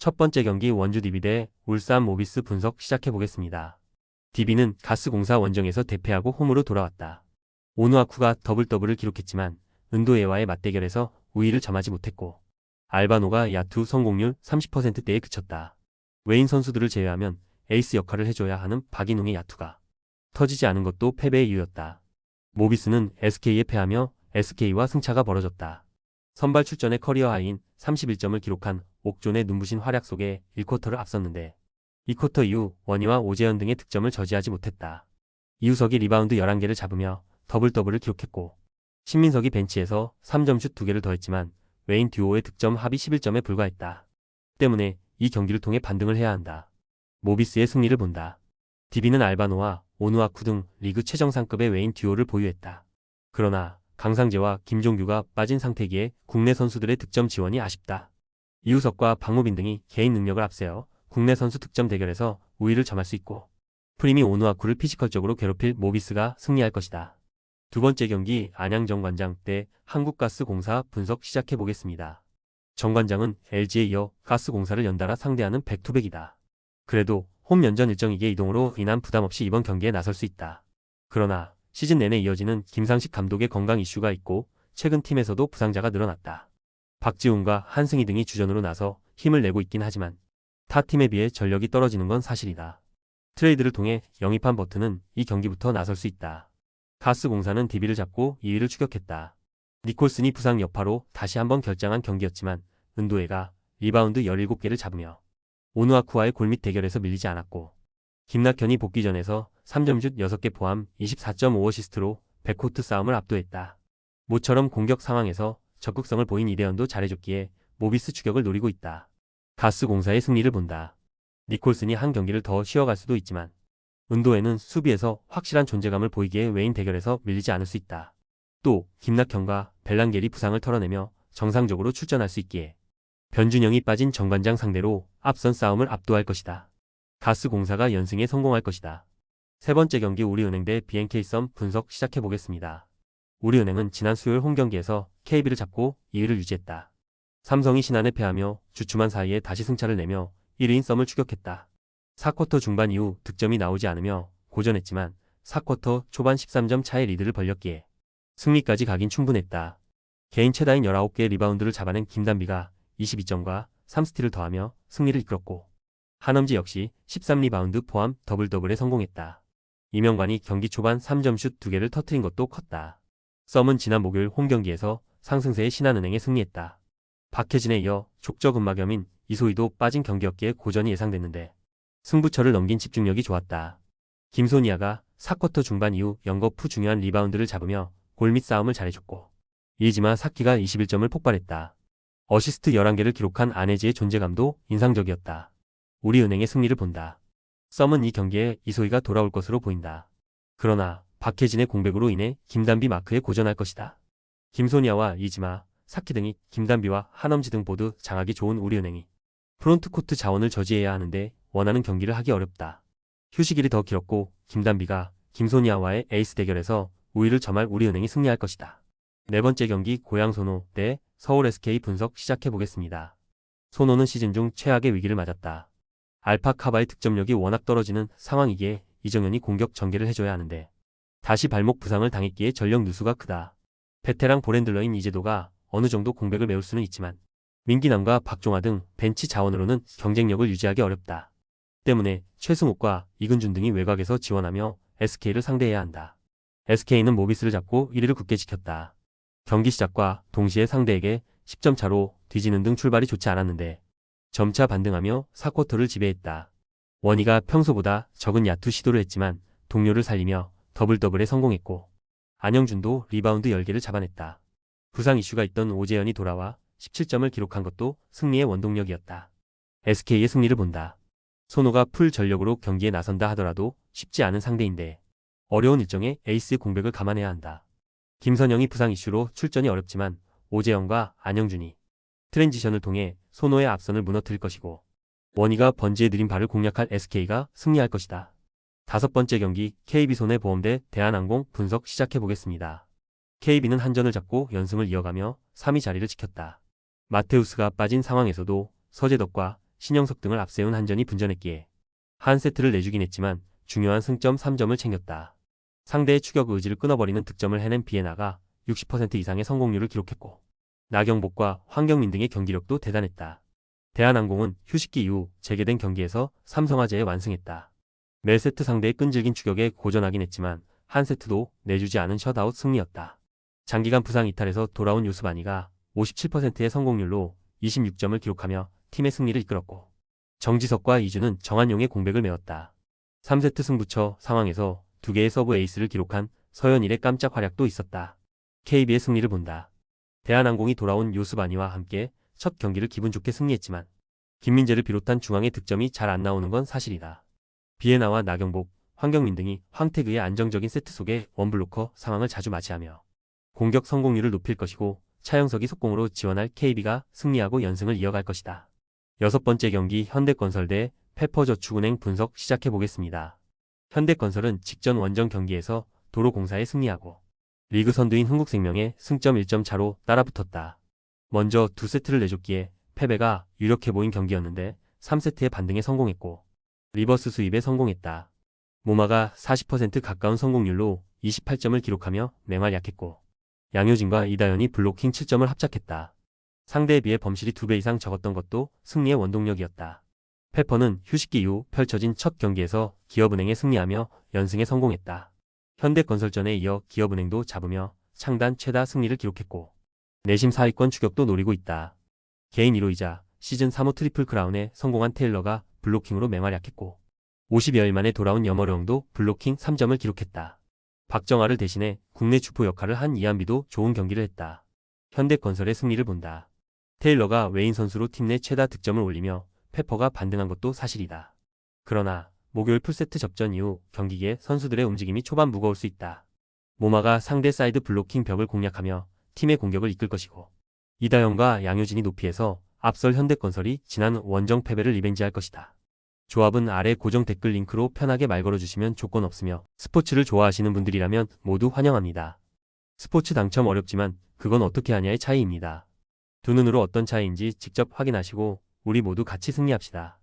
첫 번째 경기 원주 DB 대 울산 모비스 분석 시작해보겠습니다. DB는 가스공사 원정에서 대패하고 홈으로 돌아왔다. 오누아쿠가 더블을 기록했지만 은도예와의 맞대결에서 우위를 점하지 못했고 알바노가 야투 성공률 30%대에 그쳤다. 외인 선수들을 제외하면 에이스 역할을 해줘야 하는 박인웅의 야투가 터지지 않은 것도 패배의 이유였다. 모비스는 SK에 패하며 SK와 승차가 벌어졌다. 선발 출전의 커리어 하이인 31점을 기록한 옥존의 눈부신 활약 속에 1쿼터를 앞섰는데 2쿼터 이후 원희와 오재현 등의 득점을 저지하지 못했다. 이우석이 리바운드 11개를 잡으며 더블을 기록했고 신민석이 벤치에서 3점슛 2개를 더했지만 외인 듀오의 득점 합이 11점에 불과했다. 때문에 이 경기를 통해 반등을 해야 한다. 모비스의 승리를 본다. DB는 알바노와 오누아쿠 등 리그 최정상급의 외인 듀오를 보유했다. 그러나 강상재와 김종규가 빠진 상태기에 국내 선수들의 득점 지원이 아쉽다. 이우석과 박무빈 등이 개인 능력을 앞세워 국내 선수 득점 대결에서 우위를 점할 수 있고 프림이 오누아쿠를 피지컬적으로 괴롭힐 모비스가 승리할 것이다. 두 번째 경기 안양 정관장 대 한국가스공사 분석 시작해보겠습니다. 정관장은 LG에 이어 가스공사를 연달아 상대하는 백투백이다. 그래도 홈 연전 일정이기에 이동으로 인한 부담 없이 이번 경기에 나설 수 있다. 그러나 시즌 내내 이어지는 김상식 감독의 건강 이슈가 있고 최근 팀에서도 부상자가 늘어났다. 박지훈과 한승희 등이 주전으로 나서 힘을 내고 있긴 하지만 타 팀에 비해 전력이 떨어지는 건 사실이다. 트레이드를 통해 영입한 버튼은 이 경기부터 나설 수 있다. 가스공사는 DB를 잡고 2위를 추격했다. 니콜슨이 부상 여파로 다시 한번 결장한 경기였지만 은도혜가 리바운드 17개를 잡으며 오누아쿠와의 골밑 대결에서 밀리지 않았고 김낙현이 복귀전에서 3점슛 6개 포함 24.5어시스트로 백코트 싸움을 압도했다. 모처럼 공격 상황에서 적극성을 보인 이대현도 잘해줬기에 모비스 추격을 노리고 있다. 가스공사의 승리를 본다. 니콜슨이 한 경기를 더 쉬어갈 수도 있지만 은도에는 수비에서 확실한 존재감을 보이기에 외인 대결에서 밀리지 않을 수 있다. 또 김낙현과 벨랑겔이 부상을 털어내며 정상적으로 출전할 수 있기에 변준영이 빠진 정관장 상대로 앞선 싸움을 압도할 것이다. 가스공사가 연승에 성공할 것이다. 세 번째 경기 우리은행 대 BNK썸 분석 시작해보겠습니다. 우리은행은 지난 수요일 홈경기에서 KB를 잡고 2위를 유지했다. 삼성이 신한에 패하며 주춤한 사이에 다시 승차를 내며 1위인 썸을 추격했다. 4쿼터 중반 이후 득점이 나오지 않으며 고전했지만 4쿼터 초반 13점 차의 리드를 벌렸기에 승리까지 가긴 충분했다. 개인 최다인 19개의 리바운드를 잡아낸 김단비가 22점과 3스틸을 더하며 승리를 이끌었고 한엄지 역시 13리바운드 포함 더블에 성공했다. 이명관이 경기 초반 3점슛 2개를 터뜨린 것도 컸다. 썸은 지난 목요일 홈경기에서 상승세의 신한은행에 승리했다. 박혜진에 이어 족저근막염인 이소희도 빠진 경기였기에 고전이 예상됐는데 승부처를 넘긴 집중력이 좋았다. 김소니아가 4쿼터 중반 이후 연거푸 중요한 리바운드를 잡으며 골밑 싸움을 잘해줬고 이지마 사키가 21점을 폭발했다. 어시스트 11개를 기록한 안혜지의 존재감도 인상적이었다. 우리은행의 승리를 본다. 썸은 이 경기에 이소희가 돌아올 것으로 보인다. 그러나 박혜진의 공백으로 인해 김단비 마크에 고전할 것이다. 김소니아와 이지마, 사키 등이 김단비와 한엄지 등 모두 장악이 좋은 우리은행이 프론트코트 자원을 저지해야 하는데 원하는 경기를 하기 어렵다. 휴식일이 더 길었고 김단비가 김소니아와의 에이스 대결에서 우위를 점할 우리은행이 승리할 것이다. 네 번째 경기 고양소노 대 서울 SK 분석 시작해보겠습니다. 소노는 시즌 중 최악의 위기를 맞았다. 알파카바의 득점력이 워낙 떨어지는 상황이기에 이정현이 공격 전개를 해줘야 하는데 다시 발목 부상을 당했기에 전력 누수가 크다. 베테랑 볼핸들러인 이재도가 어느 정도 공백을 메울 수는 있지만 민기남과 박종화 등 벤치 자원으로는 경쟁력을 유지하기 어렵다. 때문에 최승욱과 이근준 등이 외곽에서 지원하며 SK를 상대해야 한다. SK는 모비스를 잡고 1위를 굳게 지켰다. 경기 시작과 동시에 상대에게 10점 차로 뒤지는 등 출발이 좋지 않았는데 점차 반등하며 4쿼터를 지배했다. 원희가 평소보다 적은 야투 시도를 했지만 동료를 살리며 더블에 성공했고 안영준도 리바운드 10개를 잡아냈다. 부상 이슈가 있던 오재현이 돌아와 17점을 기록한 것도 승리의 원동력이었다. SK의 승리를 본다. 소노가 풀 전력으로 경기에 나선다 하더라도 쉽지 않은 상대인데 어려운 일정에 에이스의 공백을 감안해야 한다. 김선영이 부상 이슈로 출전이 어렵지만 오재현과 안영준이 트랜지션을 통해 소노의 앞선을 무너뜨릴 것이고 원희가 번지의 느린 발을 공략할 SK가 승리할 것이다. 다섯 번째 경기 KB손해보험 대 대한항공 분석 시작해보겠습니다. KB는 한전을 잡고 연승을 이어가며 3위 자리를 지켰다. 마테우스가 빠진 상황에서도 서재덕과 신영석 등을 앞세운 한전이 분전했기에 한 세트를 내주긴 했지만 중요한 승점 3점을 챙겼다. 상대의 추격 의지를 끊어버리는 득점을 해낸 비에나가 60% 이상의 성공률을 기록했고 나경복과 황경민 등의 경기력도 대단했다. 대한항공은 휴식기 이후 재개된 경기에서 삼성화재에 완승했다. 매 세트 상대의 끈질긴 추격에 고전하긴 했지만 한 세트도 내주지 않은 셧아웃 승리였다. 장기간 부상 이탈에서 돌아온 요스바니가 57%의 성공률로 26점을 기록하며 팀의 승리를 이끌었고 정지석과 이주는 정한용의 공백을 메웠다. 3세트 승부처 상황에서 2개의 서브 에이스를 기록한 서현일의 깜짝 활약도 있었다. KB의 승리를 본다. 대한항공이 돌아온 요스바니와 함께 첫 경기를 기분 좋게 승리했지만 김민재를 비롯한 중앙의 득점이 잘 안 나오는 건 사실이다. 비에나와 나경복, 황경민 등이 황태그의 안정적인 세트 속에 원블로커 상황을 자주 맞이하며 공격 성공률을 높일 것이고 차영석이 속공으로 지원할 KB가 승리하고 연승을 이어갈 것이다. 6번째 경기 현대건설 대 페퍼저축은행 분석 시작해보겠습니다. 현대건설은 직전 원정 경기에서 도로공사에 승리하고 리그 선두인 흥국생명에 승점 1점 차로 따라붙었다. 먼저 2세트를 내줬기에 패배가 유력해 보인 경기였는데 3세트의 반등에 성공했고 리버스 수입에 성공했다. 모마가 40% 가까운 성공률로 28점을 기록하며 맹활약했고 양효진과 이다현이 블로킹 7점을 합작했다. 상대에 비해 범실이 2배 이상 적었던 것도 승리의 원동력이었다. 페퍼는 휴식기 이후 펼쳐진 첫 경기에서 기업은행에 승리하며 연승에 성공했다. 현대건설전에 이어 기업은행도 잡으며 창단 최다 승리를 기록했고 내심 4위권 추격도 노리고 있다. 개인 1호이자 시즌 3호 트리플 크라운에 성공한 테일러가 블로킹으로 맹활약했고 50여일 만에 돌아온 염어령도 블로킹 3점을 기록했다. 박정아를 대신해 국내 주포 역할을 한 이한비도 좋은 경기를 했다. 현대건설의 승리를 본다. 테일러가 외인 선수로 팀 내 최다 득점을 올리며 페퍼가 반등한 것도 사실이다. 그러나 목요일 풀세트 접전 이후 경기기에 선수들의 움직임이 초반 무거울 수 있다. 모마가 상대 사이드 블로킹 벽을 공략하며 팀의 공격을 이끌 것이고 이다영과 양효진이 높이에서 앞설 현대건설이 지난 원정 패배를 리벤지할 것이다. 조합은 아래 고정 댓글 링크로 편하게 말 걸어주시면 조건 없으며 스포츠를 좋아하시는 분들이라면 모두 환영합니다. 스포츠 당첨 어렵지만 그건 어떻게 하냐의 차이입니다. 두 눈으로 어떤 차이인지 직접 확인하시고 우리 모두 같이 승리합시다.